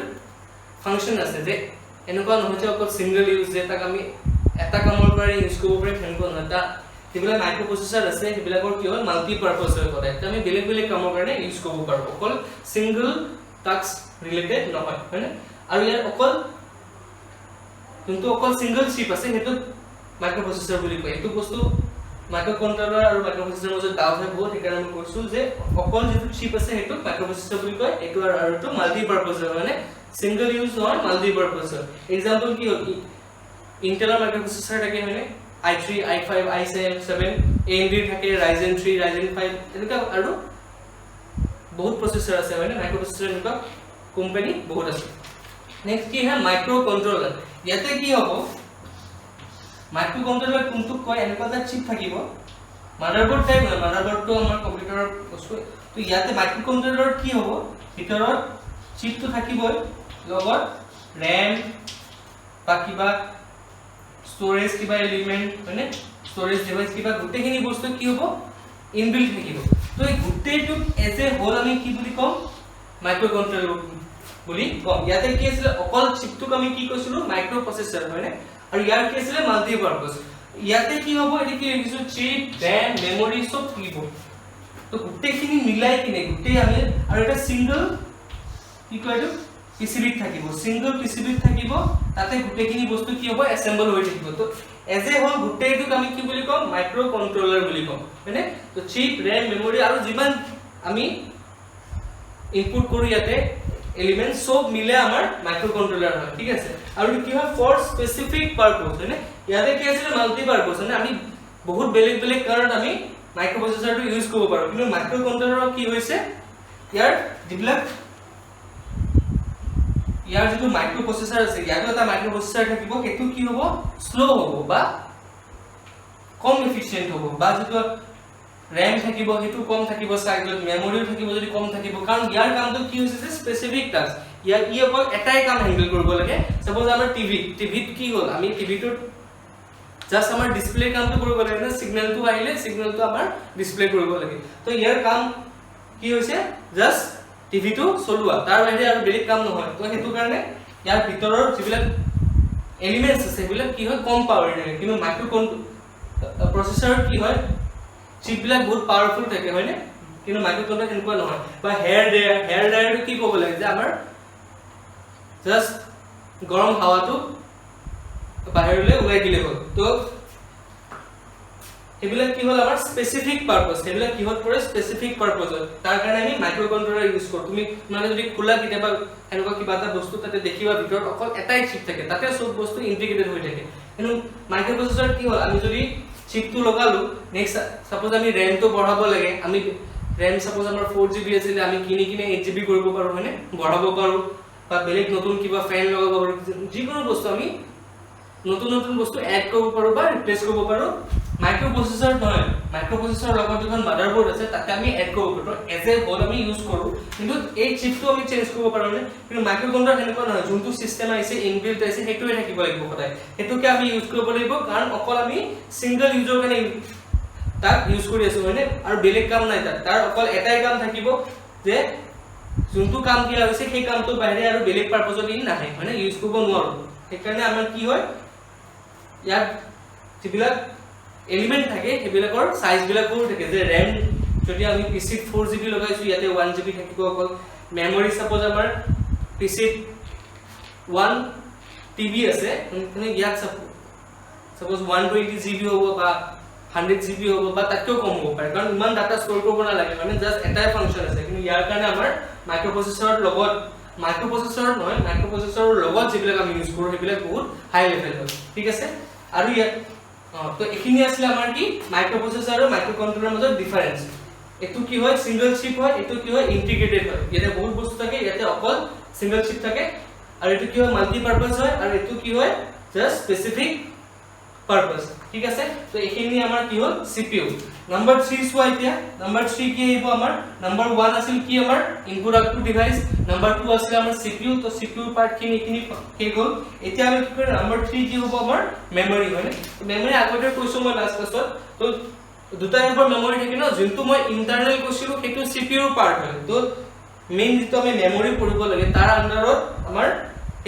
ফাংশন আছে যে এনেকুৱা নহয় যে অকল সিঙ্গল ইউজ যে তাক আমি এটা কামৰ কাৰণে ইউজ কৰিব পাৰিম এনেকুৱা নহয় তা কিবিলাক মাইক্ৰোপ্ৰচেছৰ আছে কিবিলাকৰ কি হয় মাল্টিপাৰপাস হয় কৰে তো আমি বেলেগ বেলেগ কামৰ কাৰণে ইউজ কৰিব পাৰো অকল সিঙ্গল টাস্ক ৰিলেটেড নহয় হয়নে আৰু ইয়াৰ অকল কিন্তু অকল সিঙ্গল চিপ আছে হেতু মাইক্ৰোপ্ৰচেছৰ বুলি কয় এটো বস্তু মাইক্ৰো কন্ট্ৰোলাৰ আৰু মাইক্ৰোপ্ৰচেছৰ মাজত ডাউট হয় বহুত সেইকাৰণে আমি কৈছো যে অকল যেটো চিপ আছে হেতু মাইক্ৰোপ্ৰচেছৰ বুলি কয় এটো আৰু এটো মাল্টিপাৰপাস মানে সিঙ্গল ইউজ নহয় মাল্টিপাৰপাস এক্সাম্পল কি হয় ইন্টেলৰ মাইক্ৰোপ্ৰচেছৰ থাকে মানে i3 i5 i7 AMD থাকে Ryzen 3 Ryzen 5 এনেকা আৰু বহুত প্ৰচেছৰ আছে মানে মাইক্ৰোপ্ৰচেছৰ এনেকা কোম্পানী বহুত আছে নেক্সট কি হয় মাইক্ৰো কন্ট্ৰোলাৰ ইয়াতে কি হ'ব মাইক্ৰো কন্ট্ৰোলাৰ কোনটো কয় এনেকুৱা এটা চিপ থাকিব মাদাৰবোৰ্ড টাইপ হয় মাদাৰবোৰ্ডটো আমাৰ কম্পিউটাৰৰ বস্তু তো ইয়াতে মাইক্ৰো কন্ট্ৰোলাৰ কি হ'ব ভিতৰত চিপটো থাকিবই লগত RAM বা কিবা স্টোৰেজ কিবা এলিমেন্ট মানে স্টোৰেজ ডিভাইস কিবা গুটেখিনি বস্তু কি হ'ব ইনবিল্ট থাকিব তো এই গুটেটো এজ এ হোল আমি কি বুলি কম মাইক্ৰো কন্ট্ৰোলাৰ বুলি কম ইয়াতে কি আছিল অকল চিপটোক আমি কি কৈছিলো মাইক্ৰোপ্ৰচেছৰ হয়নে আৰু ইয়াৰ কি আছিল মাল্টিপাৰপাস ইয়াতে কি হ'ব এটি কি লিখিছো চিপ RAM মেমৰি সব থাকিব তো গুটেখিনি মিলাই কিনে গুটে আমি আৰু এটা সিঙ্গল কি কয় এটো পিসিবি থাকিব সিঙ্গল পিসিবি থাকিব তাতে গুটেখিনি বস্তু কি হ'ব এসেম্বল হৈ থাকিব তো এজ এ হোল গুটেইটোক আমি কি বুলি কম মাইক্ৰো কন্ট্ৰোলাৰ বুলি কম হয়নে তো চিপ RAM মেমৰি আৰু যিমান আমি ইনপুট কৰো ইয়াতে এলিমেন্ট সব মিলে আমাৰ মাইক্ৰো কন্ট্ৰোলাৰ হয় ঠিক আছে আৰু কি হয় ফৰ স্পেসিফিক পাৰপাস হয়নে ইয়াতে কি আছে মাল্টিপাৰপাস মানে আমি বহুত বেলেগ বেলেগ কাৰণত আমি মাইক্ৰোপ্ৰচেছৰটো ইউজ কৰিব পাৰো কিন্তু মাইক্ৰো কন্ট্ৰোলাৰৰ কি হৈছে ইয়াৰ ডিভেলপ ইয়াৰ যেটো মাইক্ৰোপ্ৰচেছৰ আছে ইয়াতো এটা মাইক্ৰোপ্ৰচেছৰ থাকিব হেতু কি হ'ব স্লো হ'ব বা কম এফিশিয়েন্ট হ'ব বা যেটো RAM থাকিব হেতু কম থাকিব সাইজত মেমৰিও থাকিব যদি কম থাকিব কাৰণ ইয়াৰ কামটো কি হৈছে যে স্পেসিফিক টাস্ক ইয়াৰ ই অকল এটাই কাম হ্যান্ডল কৰিব লাগে সাপোজ আমাৰ টিভিত কি হ'ল আমি টিভিটো জাস্ট আমাৰ ডিসপ্লে কামটো কৰিব লাগে না সিগন্যালটো আহিলে সিগন্যালটো আমাৰ ডিসপ্লে কৰিব লাগে তো ইয়াৰ কাম কি হৈছে জাস্ট টিভিটো চলোৱা তাৰ বাহিৰে আৰু বেলেগ কাম নহয় তো হেতু কাৰণে ইয়াৰ ভিতৰৰ যিবিলাক এলিমেন্টছ আছে সেইবিলাক কি হয় কম পাৱাৰ লাগে কিন্তু মাইক্ৰো প্ৰচেছৰ কি হয় চিপ বিলাক বহুত পাৱাৰফুল থাকে হয়নে কিন্তু মাইক্ৰো কন্ট্ৰোলাৰ এনেকুৱা নহয় বা হেয়াৰ ড্ৰায়াৰটো কি ক'ব লাগে যে আমাৰ জাস্ট গৰম হাৱাটো বাহিৰলৈ ওলাই দিলে হ'ল তো এবিলাক কি হ'ল আমাৰ স্পেসিফিক পাৰপাস এবিলাক কি হ'ল পৰে স্পেসিফিক পাৰপাস তাৰ কাৰণে আমি মাইক্ৰো কন্ট্ৰোলাৰ ইউজ কৰো তুমি মানে যদি খোলা কিবা এনেকুৱা কিবা এটা বস্তু তাতে দেখিবা ভিতৰত অকল এটাই চিপ থাকে তাতে সব বস্তু ইন্টিগ্ৰেটেড হৈ থাকে কিন্তু মাইক্ৰোপ্ৰচেছৰ কি হ'ল আমি যদি চিপটো লগালো নেক্সট সাপোজ আমি RAM টো বঢ়াব লাগে আমি RAM সাপোজ আমাৰ 4GB আছিল আমি কিনি 8GB কৰিব পাৰো হয়নে বঢ়াব পাৰো বা বেলেগ নতুন কিবা ফেন লগাব পাৰো যিকোনো বস্তু আমি নতুন বস্তু এড কৰিব পাৰো বা ৰিপ্লেস কৰিব পাৰো মাইক্ৰোপ্ৰচেছৰ নহয় মাইক্ৰোপ্ৰচেছৰ লগত যখন মাদাৰবোৰ্ড আছে তাতে আমি এড কৰিব পাৰো এজ এ হোল আমি ইউজ কৰো কিন্তু এই চিপটো আমি চেঞ্জ কৰিব পাৰো নে কিন্তু মাইক্ৰো কন্ট্ৰোলাৰ এনেকুৱা নহয় যোনটো সিস্টেম আছে ইনবিল্ট আছে হেতুৱে থাকিব লাগিব সদায় হেতুকে আমি ইউজ কৰিব লাগিব কাৰণ অকল আমি সিঙ্গল ইউজৰ কাৰণে তাক ইউজ কৰি আছো হয়নে আৰু বেলেগ কাম নাই তাৰ অকল এটাই কাম থাকিব যে যোনটো কাম দিয়া হৈছে সেই কামটো বাহিৰে আৰু বেলেগ পাৰপজত ই নাহে মানে ইউজ কৰিব নোৱাৰো সেইকাৰণে আমাৰ কি হয় ইয়াত যিবিলাক এলিমেন্ট থাকে সেইবিলাকৰ সাইজ বিলাক বহুত থাকে যে RAM যদি আমি PC 4GB লগাইছো ইয়াতে 1GB থাকিব অকল মেমৰি সাপোজ আমাৰ PC 1TB আছে মানে ইয়াত সাপোজ 120GB হ'ব বা 100GB হ'ব বা তাতকৈ কম হ'ব পাৰে কাৰণ ইমান ডাটা ষ্ট'ৰ কৰিব নালাগে মানে জাস্ট এটাই ফাংচন আছে কিন্তু ইয়াৰ কাৰণে আমাৰ মাইক্ৰোপ্ৰচেছৰৰ লগত মাইক্ৰোপ্ৰচেছৰ নহয় মাইক্ৰোপ্ৰচেছৰৰ লগত যিবিলাক আমি ইউজ কৰো সেইবিলাক বহুত হাই লেভেল হয় ঠিক আছে আৰু ইয়াত তো এখিনি আসলে আমাৰ কি মাইক্ৰোপ্ৰচেছৰ আৰু মাইক্ৰোকন্ট্ৰোলাৰৰ মাজত ডিফাৰেন্স এটো কি হয় সিঙ্গেল চিপ হয় এটো কি হয় ইন্টিগ্ৰেটেড হয় ইয়াতে বহুত বস্তু থাকে ইয়াতে অকল সিঙ্গেল চিপ থাকে আৰু এটো কি হয় মাল্টি পাৰপাস হয় আৰু এটো কি হয় জাস্ট স্পেসিফিক পাৰপাস ঠিক আছে তো এখিনি আমাৰ কি হ'ল CPU নাম্বাৰ 3 সোয়া এতিয়া নাম্বাৰ 3 কি আহিব আমাৰ নাম্বাৰ 1 আছিল কি আমাৰ ইনপুট আউটপুট ডিভাইস নাম্বাৰ 2 আছিল আমাৰ CPU তো CPU পাৰ্ট খিনি এখিনি কে গল এতিয়া আমি কি কৰিম নাম্বাৰ 3 কি হ'ব আমাৰ মেমৰি হয় তো মেমৰি আগতে কৈছো মই লাষ্ট ক্লাছত তো দুটা এবাৰ মেমৰি থাকে ন যোনটো মই ইন্টাৰনেল কৈছিলো সেইটো CPU পাৰ্ট হয় তো মেইন যেটো আমি মেমৰি পঢ়িব লাগে তাৰ আন্ডাৰত আমাৰ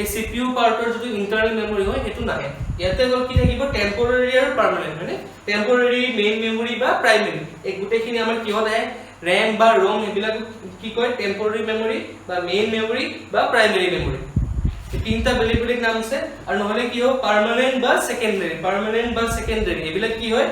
এই CPU পাৰ্টৰ যেটো ইন্টাৰনেল মেমৰি হয় হেতু নাহে ইয়াতে গল কি থাকিব টেম্পোৰাৰি আৰু পাৰ্মানেন্ট মানে টেম্পোৰাৰি মেইন মেমৰি বা প্ৰাইমাৰী এই গুটেখিনি আমাৰ কি হয় RAM বা ROM এবিলাক কি কয় টেম্পোৰাৰি মেমৰি বা মেইন মেমৰি বা প্ৰাইমাৰী মেমৰি এই তিনটা বেলেগ বেলেগ নাম আছে আৰু নহলে কি হয় পাৰ্মানেন্ট বা সেকেন্ডাৰী এবিলাক কি হয়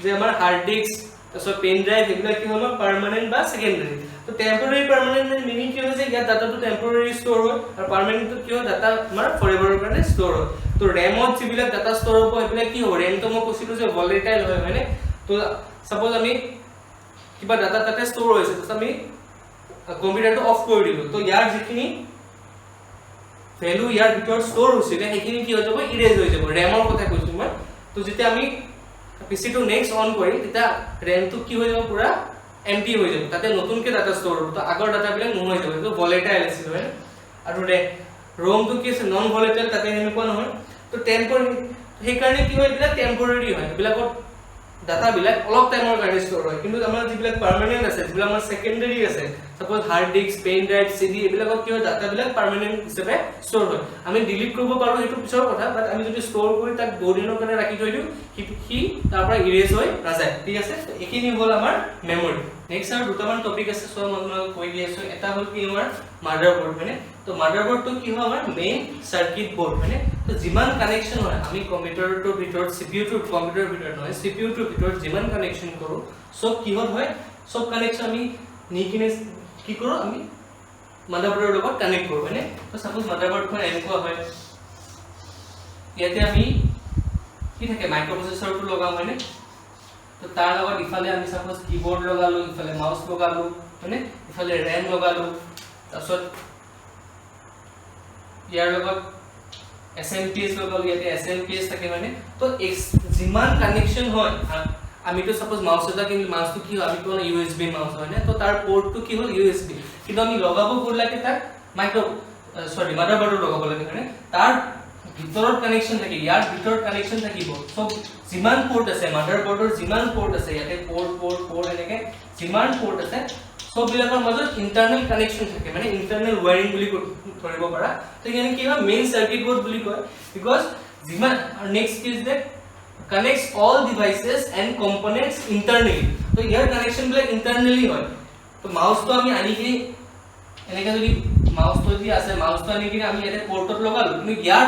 যে আমাৰ হাৰ্ড ডিস্ক তাৰছত পেন ড্ৰাইভ এবিলাক কি হয় পাৰ্মানেন্ট বা সেকেন্ডাৰী তো টেম্পোৰাৰি পাৰ্মানেন্ট মিনিং কি হয় যে ইয়াত ডাটাটো টেম্পোৰাৰি ষ্ট'ৰ হয় আৰু পাৰ্মানেন্ট কি হয় ডাটা আমাৰ ফৰএভাৰৰ কাৰণে ষ্ট'ৰ হয় তো RAM-ত যিবিলাক ডাটা ষ্ট'ৰ হ'ব এবিলাক কি হয় RAM তো মই কৈছিলো যে ভলেটাইল হয় মানে তো সাপোজ আমি কিবা ডাটা তাতে ষ্ট'ৰ হৈছে তো আমি কম্পিউটাৰটো অফ কৰি দিলো তো ইয়াৰ যিখিনি ভ্যালু ইয়াৰ ভিতৰত ষ্ট'ৰ হৈছিলে সেইখিনি কি হৈ যাব ইৰেজ হৈ যাব RAM-ৰ কথা কৈছো মই তো যেতিয়া আমি PC টো নেক্সট অন কৰিম তেতিয়া RAM টো কি হৈ যাব পুৰা এমটি হৈ যাব তাতে নতুনকে ডাটা ষ্ট'ৰ হ'ব তো আগৰ ডাটা বিলাক নোহোৱা হৈ যাব তো ভলেটাইল আছিল হয় আৰু ROM টো কি আছে নন ভলেটাইল তাতে এনেকুৱা নহয় তো টেম্পোৰাৰি সেইকাৰণে কি হয় এবিলাক টেম্পোৰাৰি হয় এবিলাকত ডাটা বিলাক অলপ টাইমৰ কাৰণে ষ্ট'ৰ হয় কিন্তু আমাৰ যিবিলাক পাৰ্মানেন্ট আছে যিবিলাক আমাৰ সেকেন্ডাৰী আছে suppose hard disk pen drive CD এবিলাকত কি হয় ডাটা বিলাক পাৰ্মানেন্ট হিচাপে ষ্ট'ৰ হয় আমি ডিলিট কৰিব পাৰো এটো পিছৰ কথা বাট আমি যদি ষ্ট'ৰ কৰি তাক বহুদিনৰ কাৰণে ৰাখি থৈ দিও কি তাৰ পৰা ইৰেজ হৈ নাযায় ঠিক আছে তো এখিনি হ'ল আমাৰ মেমৰি নেক্সট আৰু দুটামান টপিক আছে সো মই কৈ দি আছো এটা হ'ল কি আমাৰ মাদাৰবোৰ্ড মানে তো মাদাৰবোৰ্ডটো কি হয় আমাৰ মেইন সাৰ্কিট বোৰ্ড মানে তো যিমান কানেকচন হয় আমি কম্পিউটাৰটোৰ ভিতৰত CPU টোৰ কম্পিউটাৰৰ ভিতৰত নহয় CPU টোৰ ভিতৰত যিমান কানেকচন কৰো সব কি হয় সব কানেকচন আমি নিকিনে কি কৰো আমি মাদাৰবোৰ্ডৰ লগত কানেক্ট কৰো মানে তো সাপোজ মাদাৰবোৰ্ডখন এনেকুৱা হয় ইয়াতে আমি কি থাকে মাইক্ৰোপ্ৰচেছৰটো লগাও মানে তো তাৰ লগত ইফালে আমি সাপোজ কিবোৰ্ড লগালো ইফালে মাউস লগালো মানে ইফালে RAM লগালো তাৰছত ইয়াৰ লগত SMPS লগালো ইয়াতে SMPS থাকে মানে তো যিমান কানেকচন হয় আমি তো সাপোজ মাউস এটা কিনি মাউসটো কি হয় আমি কোন USB মাউস হয় না তো তাৰ পোৰ্টটো কি হল USB কিন্তু আমি লগাবো কোড লাগে তাক মাদাৰবোৰ্ডৰ লগাব লাগে মানে তাৰ ভিতৰত কানেকচন থাকে ইয়াৰ ভিতৰত কানেকচন থাকিব সব যিমান পোৰ্ট আছে মাদাৰবোৰ্ডৰ যিমান পোৰ্ট আছে ইয়াতে পোৰ্ট এনেকে যিমান পোৰ্ট আছে সব বিলাকৰ মাজত ইন্টাৰনেল কানেকচন থাকে মানে ইন্টাৰনেল ওয়্যাৰিং বুলি ধৰিব পাৰা তো ইয়ানি কি হয় মেইন সাৰ্কিট বোৰ্ড বুলি কয় বিকজ যিমান next is that connects all devices and components internally তো ইয়াৰ কানেকচন বিলাক ইন্টাৰনেলি হয় তো মাউসটো আমি আনি কি এনেকা যদি মাউসটো যদি আছে মাউসটো আনি কি আমি ইয়াতে পোৰ্টত লগালো কিন্তু ইয়াৰ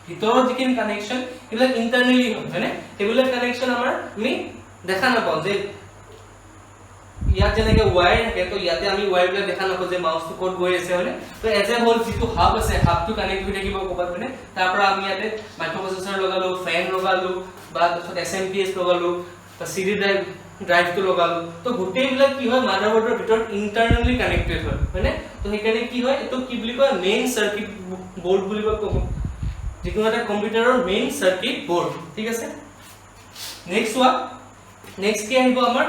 ভিতৰৰ যিখিনি কানেকচন এবিলাক ইন্টাৰনেলি হয় মানে এবিলাক কানেকচন আমাৰ আমি দেখা নাপাওঁ যে ইয়াত যেনেকে ওয়্যাৰ থাকে তো ইয়াতে আমি ওয়্যাৰ বিলাক দেখা নাপাওঁ যে মাউসটো কোড গৈ আছে মানে তো এজ এ হোল যিটো হাব আছে হাবটো কানেক্ট হৈ থাকিব ক'বাত মানে তাৰ পৰা আমি ইয়াতে মাইক্ৰোপ্ৰচেছৰ লগালো ফেন লগালো বা তাৰছত SMPS লগালো বা CD ড্ৰাইভটো লগালো তো গোটেইবিলাক কি হয় মাদাৰবোৰ্ডৰ ভিতৰত ইন্টাৰনেলি কানেক্টেড হয় মানে তো সেইকাৰণে কি হয় এটো কি বুলি কয় মেইন সাৰ্কিট বোৰ্ড বুলি কয় যিটো এটা কম্পিউটাৰৰ মেইন সাৰ্কিট বোৰ্ড ঠিক আছে নেক্সট কি আহিব আমাৰ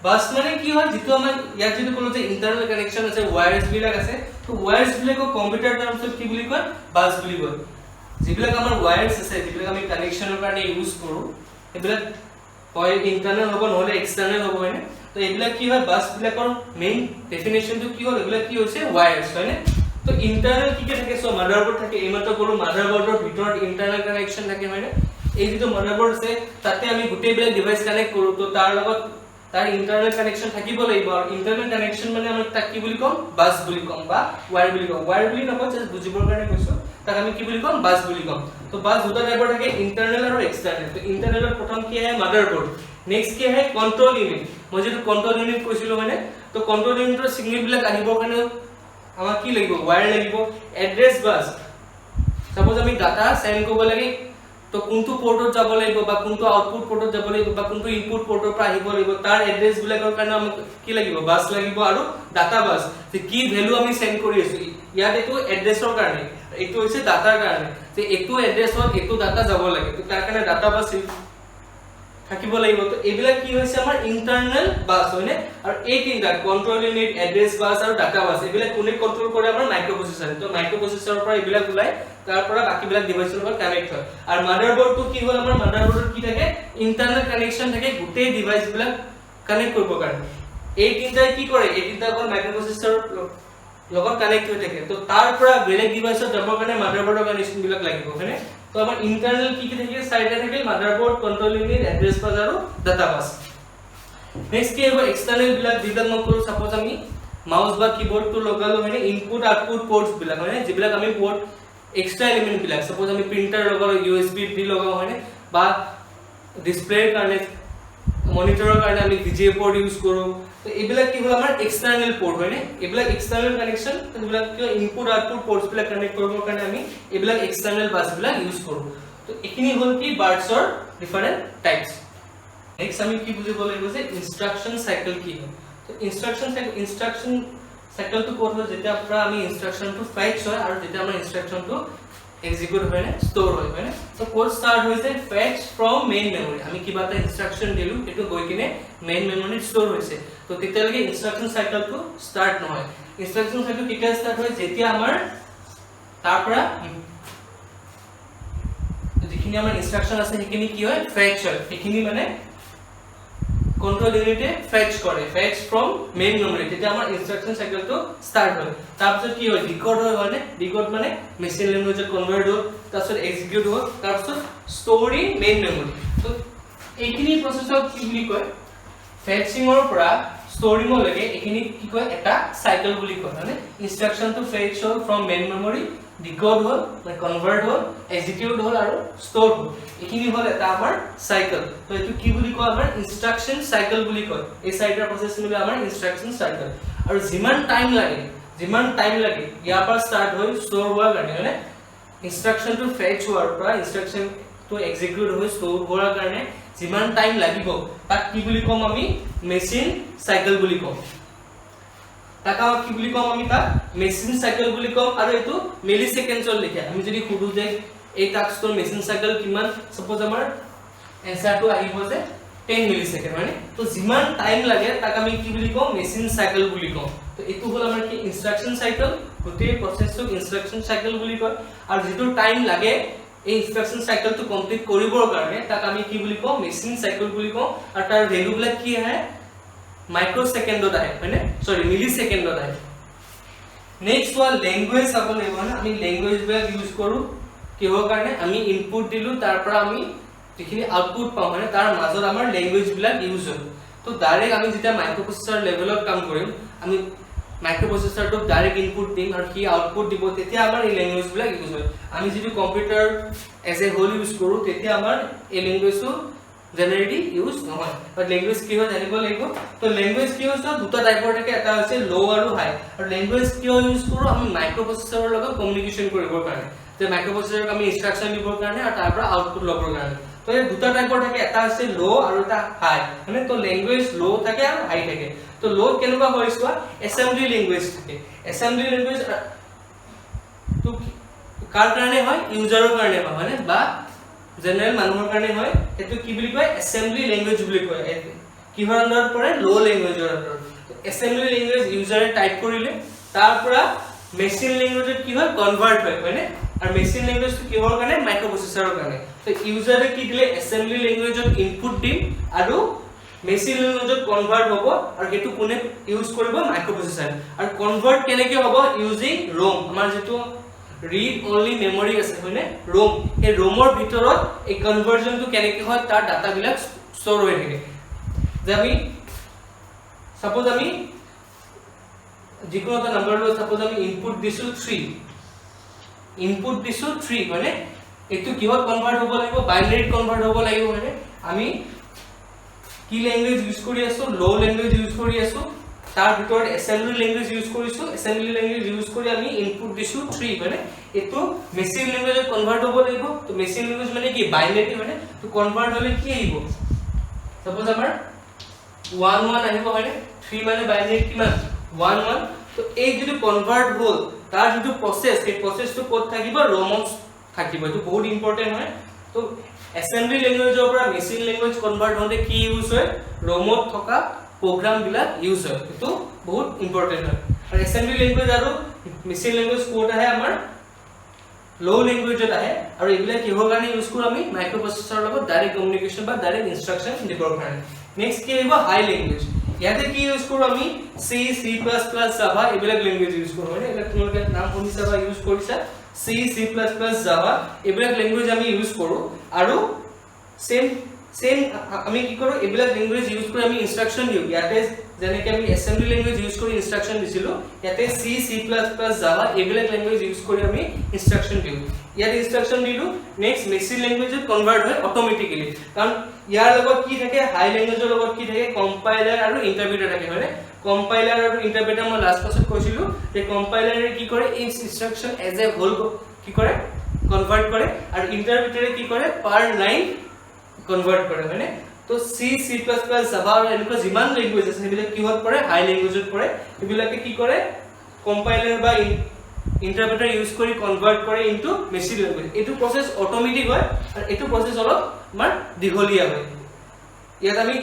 বাস মানে কি হয় যেটো আমাৰ ইয়াত যেটো কলো যে ইন্টাৰনেল কানেকচন আছে ওয়্যাৰছ বিলাক আছে তো ওয়্যাৰছ বিলাক কম্পিউটাৰ টাৰ্মছত কি বুলি কয় বাস বুলি কয় যিবিলাক আমাৰ ওয়্যাৰছ আছে যিবিলাক আমি কানেকচনৰ কাৰণে ইউজ কৰো এবিলাক হয় ইন্টাৰনেল হ'ব নহলে এক্সটাৰনেল হ'ব মানে তো এইবিলাক কি হয় বাস বিলাকৰ মেইন ডেফিনেশনটো কি হ'ল এইবিলাক কি হৈছে ওয়্যাৰছ হয়নে তো ইন্টাৰনাল কি থাকে সো মাদাৰবোৰ্ড থাকে এইমাত্ৰ ক'লো মাদাৰবোৰ্ডৰ ভিতৰত ইন্টাৰনাল কানেকশন থাকে হয়নে এই যেটো মাদাৰবোৰ্ড আছে তাতে আমি গোটেইবিলাক ডিভাইস কানেক্ট কৰো তো তাৰ লগত তাৰ ইন্টাৰনাল কানেকশন থাকিব লাগিব আৰু ইন্টারনাল কানেকশন মানে আমি তাক কি বুলি কম বাস বুলি কম বা ওয়্যাৰ বুলি কম ওয়্যাৰ বুলি নকওঁ জাস্ট বুজিবৰ কাৰণে কৈছো তাক আমি কি বুলি কম বাস বুলি কম তো বাস দুটা টাইপৰ থাকে ইন্টাৰনাল আৰু এক্সটাৰনাল তো ইন্টাৰনালৰ প্ৰথম কি আছে মাদাৰবোৰ্ড নেক্সট কি আছে কন্ট্ৰোল ইউনিট মই যেটো কন্ট্ৰোল ইউনিট কৈছিলো মানে তো কন্ট্ৰোল ইউনিটৰ সিগনেল বিলাক আহিবৰ কাৰণে আমাৰ কি লাগিব ওয়্যাৰ লাগিব এড্ৰেছ বাস সাপোজ আমি ডাটা সেন্ড কৰিব লাগে তো কোনটো পোৰ্টত যাব লাগিব বা কোনটো আউটপুট পোৰ্টত যাব লাগিব বা কোনটো ইনপুট পোৰ্টৰ পৰা আহিব লাগিব তাৰ এড্ৰেছ বিলাকৰ কাৰণে আমাক কি লাগিব বাস লাগিব আৰু ডাটা বাস যে কি ভ্যালু আমি সেন্ড কৰি আছো ইয়াত এটো এড্ৰেছৰ কাৰণে এটো হৈছে ডাটাৰ কাৰণে যে এটো এড্ৰেছত এটো ডাটা যাব লাগে তো তাৰ কাৰণে ডাটা বাস থাকিব লাগিব তো এইবিলাক কি হৈছে আমাৰ ইন্টাৰনাল বাস হয়নে আৰু এই তিনটা কন্ট্ৰোল ইউনিট এড্ৰেছ বাস আৰু ডাটা বাস এইবিলাক কোনে কন্ট্ৰোল কৰে আমাৰ মাইক্ৰোপ্ৰসেসৰ তো মাইক্ৰোপ্ৰসেসৰৰ পৰা এইবিলাক ওলাই তাৰ পৰা বাকিবিলাক ডিভাইসৰ লগত কানেক্ট হয় আৰু মাদাৰবোৰ্ডটো কি হ'ল আমাৰ মাদাৰবোৰ্ডত কি থাকে ইন্টাৰনাল কানেকশন থাকে গোটেই ডিভাইস বিলাক কানেক্ট কৰিব কাৰণে এই তিনটাই কি কৰে এই তিনটা অকল মাইক্ৰোপ্ৰসেসৰ লগত কানেক্ট হৈ থাকে তো তাৰ পৰা বেলেগ ডিভাইসত যাবৰ কাৰণে মাদাৰবোৰ্ডৰ কানেকশন বিলাক লাগিব হয়নে তো আমাৰ ইন্টাৰনাল কি থাকে সাইডে থাকে মাদাৰবোৰ্ড কন্ট্ৰোল ইউনিট এড্ৰেছ বাস আৰু ডাটা বাস নেক্সট কি হ'ব এক্সটাৰনাল বিলাক যিবিলাক মই কৰো সাপোজ আমি মাউস বা কিবোৰ্ডটো লগালো মানে ইনপুট আউটপুট পোৰ্টছ বিলাক মানে যিবিলাক আমি পোৰ্ট এক্সট্ৰা এলিমেন্ট বিলাক সাপোজ আমি প্ৰিন্টাৰ লগালো ইউএসবি ডি লগাও হয়নে বা ডিসপ্লেৰ কাৰণে মনিটৰৰ কাৰণে আমি ভিজিএ পোৰ্ট ইউজ কৰো তো এইবিলাক কি হ'ল আমাৰ এক্সটাৰনাল পোৰ্ট হয়নে এইবিলাক এক্সটাৰনাল কানেকশন এইবিলাক কি ইনপুট আউটপুট পোৰ্টছ বিলাক কানেক্ট কৰিবৰ কাৰণে আমি এইবিলাক এক্সটাৰনাল বাস বিলাক ইউজ কৰো তো এখিনি হ'ল কি বাৰ্ডছৰ ডিফাৰেন্ট টাইপস নেক্সট আমি কি বুজিব লাগিব যে ইনস্ট্ৰাকশন সাইকেল কি হয় তো ইনস্ট্ৰাকশন সাইকেলটো কোড হয় যেতিয়া পৰা আমি ইনস্ট্ৰাকশনটো ফেচ হয় আৰু যেতিয়া আমাৰ ইনস্ট্ৰাকশনটো এক্সিকিউট হয় না স্টোৰ হয় না তো কোড স্টাৰ্ট হৈছে ফেচ ফ্ৰম মেইন মেমৰি আমি কিবা এটা ইনস্ট্ৰাকশন দিলু এটো গৈ কিনে মেইন মেমৰিত স্টোৰ হৈছে তো তেতিয়ালৈকে ইনস্ট্ৰাকশন সাইকেলটো স্টাৰ্ট নহয় ইনস্ট্ৰাকশন সাইকেল কেতিয়া স্টাৰ্ট হয় যেতিয়া আমাৰ তাৰ পৰা যিখিনি আমাৰ ইনস্ট্ৰাকশন আছে সেইখিনি কি হয় ফেচ হয় সেইখিনি মানে কন্ট্ৰোল ইউনিটে ফেচ কৰে ফেচ ফ্ৰম মেইন মেমৰি তেতিয়া আমাৰ ইনস্ট্ৰাকশন সাইকেলটো স্টাৰ্ট হয় তাৰপিছত কি হয় ডিকোড হয় মানে ডিকোড মানে মেচিন ল্যাঙ্গুৱেজত কনভাৰ্ট হয় তাৰপিছত এক্সিকিউট হয় তাৰপিছত ষ্ট'ৰ ইন মেইন মেমৰি তো এইখিনি প্ৰসেসক কি বুলি কয় ফেচিংৰ পৰা ষ্ট'ৰিং লৈকে এইখিনি কি কয় এটা সাইকেল বুলি কয় মানে ইনস্ট্ৰাকশনটো ফেচ হয় ফ্ৰম মেইন মেমৰি ডিকোড হল মানে কনভাৰ্ট হল এক্সিকিউট হল আৰু ষ্ট'ৰ হল এইখিনি হল এটা আমাৰ সাইকেল তো এটো কি বুলি কয় আমাৰ ইনস্ট্ৰাকশন সাইকেল বুলি কয় এই সাইডৰ প্ৰসেস মিলে আমাৰ ইনস্ট্ৰাকশন সাইকেল আৰু যিমান টাইম লাগে ইয়াৰ পৰা স্টাৰ্ট হৈ ষ্ট'ৰ হোৱাৰ কাৰণে মানে ইনস্ট্ৰাকশনটো ফেচ হোৱাৰ পৰা ইনস্ট্ৰাকশনটো এক্সিকিউট হৈ ষ্ট'ৰ হোৱাৰ কাৰণে যিমান টাইম লাগিব তাক কি বুলি কম আমি মেচিন সাইকেল বুলি কম তাক কি বুলি কম আমি তাক মেচিন সাইকেল বুলি কম আৰু এটো মিলি সেকেন্ডছৰ লিখে আমি যদি খুদু যে এই টাস্কৰ মেচিন সাইকেল কিমান সপোজ আমাৰ এনসাৰটো আহিব যে 10 মিলি সেকেন্ড মানে তো যিমান টাইম লাগে তাক আমি কি বুলি কম মেচিন সাইকেল বুলি কম তো এটো হল আমাৰ কি ইনস্ট্ৰাকশন সাইকেল গোটেই প্ৰসেসটো ইনস্ট্ৰাকশন সাইকেল বুলি কয় আৰু যেটো টাইম লাগে এই ইনস্ট্ৰাকশন সাইকেলটো কমপ্লিট কৰিবৰ কাৰণে তাক আমি কি বুলি কম মেচিন সাইকেল বুলি কম আৰু তাৰ ভ্যালু বিলাক কি আহে মাইক্ৰোসেকেন্ডত আহে মানে সৰি মিলি সেকেন্ডত আহে নেক্সট ওয়ান ল্যাঙ্গুৱেজ চাব লাগিব না আমি ল্যাঙ্গুৱেজ বিলাক ইউজ কৰো কিহৰ কাৰণে আমি ইনপুট দিলু তাৰ পৰা আমি যিখিনি আউটপুট পাওঁ মানে তাৰ মাজত আমাৰ ল্যাঙ্গুৱেজ বিলাক ইউজ হয় তো ডাইৰেক্ট আমি যেতিয়া মাইক্ৰোপ্ৰসেসৰ লেভেলত কাম কৰিম আমি মাইক্ৰোপ্ৰসেসৰটো ডাইৰেক্ট ইনপুট দিম আৰু কি আউটপুট দিব তেতিয়া আমাৰ এই ল্যাঙ্গুৱেজ বিলাক ইউজ হয় আমি যদি computer as a whole use কৰো তেতিয়া আমাৰ এই ল্যাঙ্গুৱেজটো জেনাৰেলি ইউজ নহয় বাট ল্যাঙ্গুৱেজ কি হয় জানিব লাগিব তো ল্যাঙ্গুৱেজ কি হৈছে দুটা টাইপৰ থাকে এটা হৈছে লো আৰু হাই আৰু ল্যাঙ্গুৱেজ কিয় ইউজ কৰো আমি মাইক্ৰোপ্ৰসেসৰৰ লগত কমিউনিকেশ্যন কৰিবৰ কাৰণে যে মাইক্ৰোপ্ৰসেসৰক আমি ইনস্ট্ৰাকশন দিবৰ কাৰণে আৰু তাৰ পৰা আউটপুট লবৰ কাৰণে তো এই দুটা টাইপৰ থাকে এটা হৈছে লো আৰু এটা হাই মানে তো ল্যাঙ্গুৱেজ লো থাকে আৰু হাই থাকে তো লো কেনেকুৱা হয় চোৱা এসেম্বলি ল্যাঙ্গুৱেজ থাকে এসেম্বলি ল্যাঙ্গুৱেজ তো কাৰ কাৰণে হয় ইউজাৰৰ কাৰণে হয় মানে বা জেনাৰেল মানুহৰ কাৰণে হয় এটো কি বুলি কয় এসেম্বলি ল্যাঙ্গুৱেজ বুলি কয় কিহৰ আন্ডাৰত পৰে লো ল্যাঙ্গুৱেজৰ আন্ডাৰত এসেম্বলি ল্যাঙ্গুৱেজ ইউজাৰে টাইপ কৰিলে তাৰ পৰা মেচিন ল্যাঙ্গুৱেজত কি হয় কনভাৰ্ট হয় মানে আৰু মেচিন ল্যাঙ্গুৱেজটো কিহৰ কাৰণে মাইক্ৰোপ্ৰসেসৰৰ কাৰণে তো ইউজাৰে কি দিলে এসেম্বলি ল্যাঙ্গুৱেজত ইনপুট দিম আৰু মেচিন লেংগুৱেজত কনভাৰ্ট হ'ব আৰু সেইটো কোনে ইউজ কৰিব মাইক্ৰ'প্ৰচেছৰ আৰু কনভাৰ্ট কেনেকৈ হ'ব ইউজিং ৰোম আমাৰ যেটো रीड ओनली मेमोरी আছে হয়নে ৰোম এই ৰোমৰ ভিতৰত এই কনভাৰ্জনটো কেনেকৈ হয় তাৰ ডাটা বিলাক ষ্টৰ হৈ থাকে যে আমি সাপোজ আমি যিকোনো এটা নাম্বাৰ লৈ সাপোজ আমি ইনপুট দিছো 3 হয়নে এটো কিহত কনভাৰ্ট হ'ব লাগিব বাইনাৰীত কনভাৰ্ট হ'ব লাগিব হয়নে আমি কি ল্যাঙ্গুৱেজ ইউজ কৰি আছো লো ল্যাঙ্গুৱেজ ইউজ কৰি আছো তাৰ ভিতৰত অ্যাসেম্বলি ল্যাঙ্গুৱেজ ইউজ কৰিছো অ্যাসেম্বলি ল্যাঙ্গুৱেজ ইউজ কৰি আমি ইনপুট দিছো 3 মানে এটো মেচিন ল্যাঙ্গুৱেজত কনভাৰ্ট হ'ব লাগিব তো মেচিন ল্যাঙ্গুৱেজ মানে কি বাইনাৰী মানে তো কনভাৰ্ট হ'লে কি আহিব সাপোজ আমাৰ 1 1 আহিব হয়নে 3 মানে বাইনাৰী কিমান 1 1 তো এই যদি কনভাৰ্ট হ'ল তাৰ যিটো প্ৰসেস এই প্ৰসেসটো ক'ত থাকিব ৰোমত থাকিব এটো বহুত ইম্পৰ্টেন্ট হয় তো অ্যাসেম্বলি ল্যাঙ্গুৱেজৰ পৰা মেচিন ল্যাঙ্গুৱেজ কনভাৰ্ট হ'লে কি ইউজ হয় ৰোমত থকা program বিলাক ইউজ হয় এটো বহুত ইম্পৰ্টেন্ট হয় আৰু অ্যাসেম্বলি ল্যাঙ্গুৱেজ আৰু মেচিন ল্যাঙ্গুৱেজ কোড আহে আমাৰ লো ল্যাঙ্গুৱেজত আহে আৰু এইবিলাক কিহৰ কাৰণে ইউজ কৰো আমি মাইক্ৰ'প্ৰচেছৰৰ লগত ডাইৰেক্ট কমিউনিকেশ্যন বা ডাইৰেক্ট ইনষ্ট্ৰাকচন দিবৰ কাৰণে নেক্সট কি আহিব হাই ল্যাঙ্গুৱেজ ইয়াতে কি ইউজ কৰো আমি C C++ জাভা এইবিলাক ল্যাঙ্গুৱেজ ইউজ কৰো মানে এটা তোমালোকে নাম শুনিছা বা ইউজ কৰিছা C C++ জাভা এইবিলাক ল্যাঙ্গুৱেজ আমি ইউজ কৰো আৰু সেম আমি কি কৰো এইবিলাক ল্যাঙ্গুৱেজ ইউজ কৰি আমি ইনষ্ট্ৰাকচন দিও ইয়াতে যেনেকৈ আমি অ্যাসেম্বলি ল্যাঙ্গুৱেজ ইউজ কৰি ইনষ্ট্ৰাকচন দিছিলো ইয়াতে C C++ জাভা এইবিলাক ল্যাঙ্গুৱেজ ইউজ কৰি আমি ইনষ্ট্ৰাকচন দিও ইয়াতে ইনষ্ট্ৰাকচন দিলো নেক্সট মেচিন ল্যাঙ্গুৱেজত কনভাৰ্ট হয় অটোমেটিক্যালি কাৰণ ইয়াৰ লগত কি থাকে হাই ল্যাঙ্গুৱেজৰ লগত কি থাকে কম্পাইলাৰ আৰু ইন্টাৰপ্ৰিটাৰ থাকে হয়নে কম্পাইলাৰ আৰু ইন্টাৰপ্ৰিটাৰ মই লাষ্ট ক্লাছত কৈছিলো যে কম্পাইলাৰে কি কৰে এই ইনষ্ট্ৰাকচন এজ এ হোল কি কৰে কনভাৰ্ট কৰে আৰু ইন্টাৰপ্ৰিটাৰে কি কৰে পাৰ লাইন কনভাৰ্ট কৰে হয়নে তো C C++ জাভা আৰু এনেকুৱা যিমান ল্যাঙ্গুৱেজ আছে সেইবিলাক কিহত পৰে হাই ল্যাঙ্গুৱেজত পৰে এইবিলাকে কি কৰে কম্পাইলাৰ বা ইন্টাৰপ্ৰিটাৰ ইউজ কৰি কনভাৰ্ট কৰে ইনটু মেচিন ল্যাঙ্গুৱেজ এটো প্ৰসেস অটোমেটিক হয় আৰু এটো প্ৰসেস অলপ আমাৰ দীঘলীয়া হয় ইয়াত আমি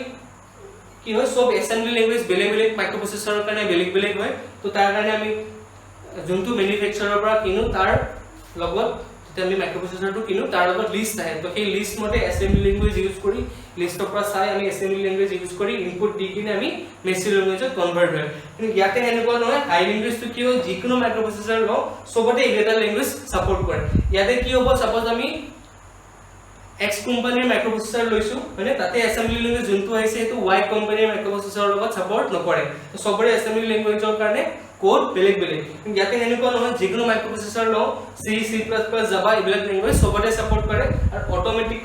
কি হয় সব অ্যাসেম্বলি ল্যাঙ্গুৱেজ বেলেগ বেলেগ মাইক্ৰ'প্ৰচেছৰৰ কাৰণে বেলেগ বেলেগ হয় তো তাৰ কাৰণে আমি যোনটো ম্যানুফ্যাকচাৰৰ পৰা কিনো তাৰ লগত যেতিয়া আমি মাইক্ৰ'প্ৰচেছৰটো কিনো তাৰ লগত লিষ্ট আহে তো সেই লিষ্ট মতে অ্যাসেম্বলি ল্যাঙ্গুৱেজ ইউজ কৰি লিষ্টৰ পৰা চাই আমি অ্যাসেম্বলি ল্যাঙ্গুৱেজ ইউজ কৰি ইনপুট দি কিনে আমি মেচিন ল্যাঙ্গুৱেজত কনভাৰ্ট হয় কিন্তু ইয়াতে এনেকুৱা নহয় হাই ল্যাঙ্গুৱেজটো কি হয় যিকোনো মাইক্ৰ'প্ৰচেছৰ লও সবতে এইটা ল্যাঙ্গুৱেজ সাপোৰ্ট কৰে ইয়াতে কি হ'ব সাপোজ আমি X কোম্পানীৰ মাইক্ৰ'প্ৰচেছৰ লৈছো মানে তাতে অ্যাসেম্বলি ল্যাঙ্গুৱেজ যোনটো আহিছে এটো Y কোম্পানীৰ মাইক্ৰ'প্ৰচেছৰৰ লগত সাপোৰ্ট নকৰে তো সবৰে অ্যাসেম্বলি ল্যাঙ্গুৱেজৰ কাৰণে কোড বেলেগ বেলেগ কিন্তু ইয়াতে এনেকুৱা নহয় যিকোনো মাইক্ৰ'প্ৰচেছৰ লও C C++ জাভা এইবিলাক ল্যাঙ্গুৱেজ সবতে সাপোৰ্ট কৰে আৰু অটোমেটিক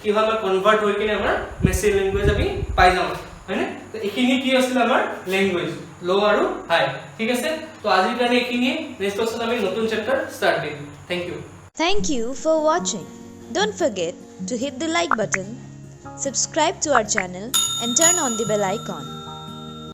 কি হয় আমাৰ কনভাৰ্ট হৈ কিনে আমাৰ মেচিন ল্যাঙ্গুৱেজ আমি পাই যাওঁ হয়নে তো এইখিনি কি আছিল আমাৰ ল্যাঙ্গুৱেজ লো আৰু হাই ঠিক আছে তো আজিৰ কাৰণে এইখিনি নেক্সট ক্লাছত আমি নতুন চেপ্টাৰ ষ্টাৰ্ট দিম thank you Thank you for watching. Don't forget to hit the like button, subscribe to our channel and turn on the bell icon.